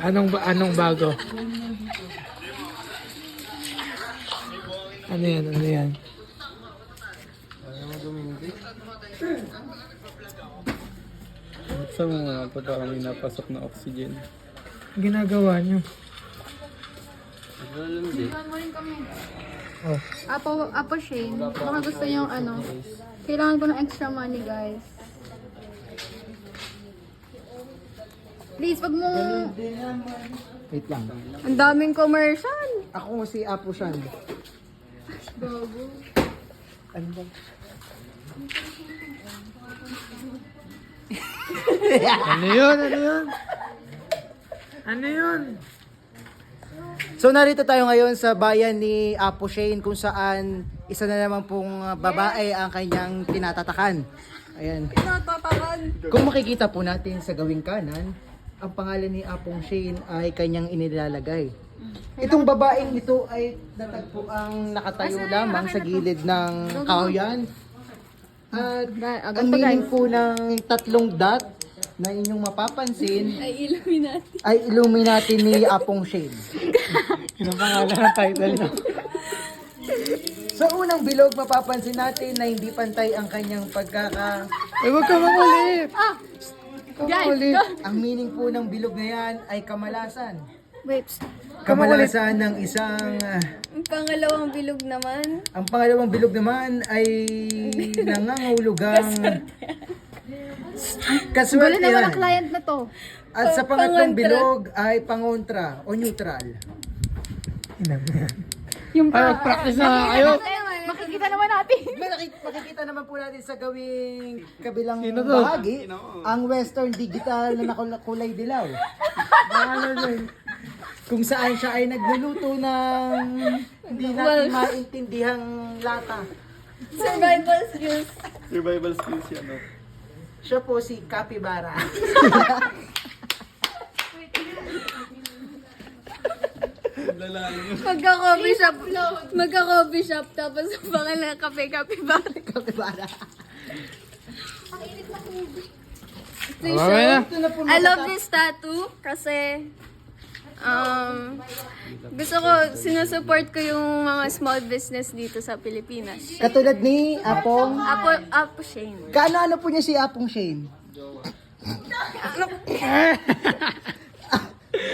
Anong bago? Ano yan? Ano yan? Sa mga pa parang may napasok na oxygen. Ginagawa nyo? Oh. Apo Shane, baka gusto niyo ano, kailangan ko ng extra money, guys. Please, wag mo, Wait lang. ang daming commercial. Ako si Apo Shan. Bago. Ano ba? Ano yun? Ano yun? Ano yun? So narito tayo ngayon sa bayan ni Apo Shane kung saan isa na naman pong babae ang kanyang tinatatakan. Ayan. Natatakan. Kung makikita po natin sa gawing kanan, ang pangalan ni Apong Shane ay kanyang inilalagay. Itong babaeng ito ay natagpo ang nakatayo lamang sa gilid ng kahoyan. At ang meaning po ng tatlong dot na inyong mapapansin ay Illuminati ni Apong Shane. Yun ang pangalan ng title nyo. Sa unang bilog, mapapansin natin na hindi pantay ang kanyang pagkaka... Eh, huwag ka makulit! Guys, Ang meaning po ng bilog na yan ay kamalasan. wait. Kamalasan ng isang... Ang pangalawang bilog naman. ang pangalawang bilog naman ay nangangahulugang Gulo naman ang kaswerte. client na to. At sa pangatlong bilog ay pangontra o neutral. Yung Practice na kayo! makikita naman natin. Makikita naman po natin sa gawing kabilang Sino to? bahagi ang Western Digital na kulay dilaw. Kung saan siya ay nagluluto ng hindi natin maintindihang lata. Survival skills. Survival skills yan, no? Siya po si Capybara. Magka-coffee shop, tapos ang pangalan kape-kape ba? Capybara. Mamaya na. Ito na po I love this tattoo kasi gusto ko, sinusupport ko yung mga small business dito sa Pilipinas. Katulad ni Apong. Apo Shane. Kaano po niya si Apong Shane?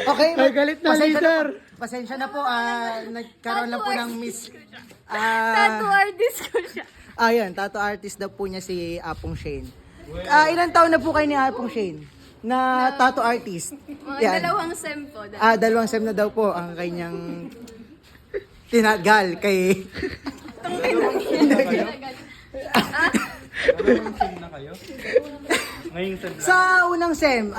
Okay, Ay, galit na, leader. Pasensya na po, nagkaroon lang po ng miss. Tattoo artist ko siya. Ayan, tattoo artist daw po niya si Apong Shane. Ilang taon na po kayo ni Apong Shane? Na tattoo artist? Mga dalawang sem po. Dalawang sem na daw po ang kanyang tinagal kay... Sa unang sem,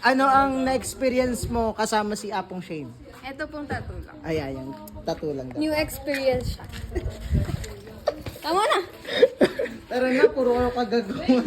ano ang na-experience mo kasama si Apong Shane? Ito pong tattoo lang. Ayan, tattoo lang daw. New experience siya. Tama na! Tara na, puro ka kagagawa.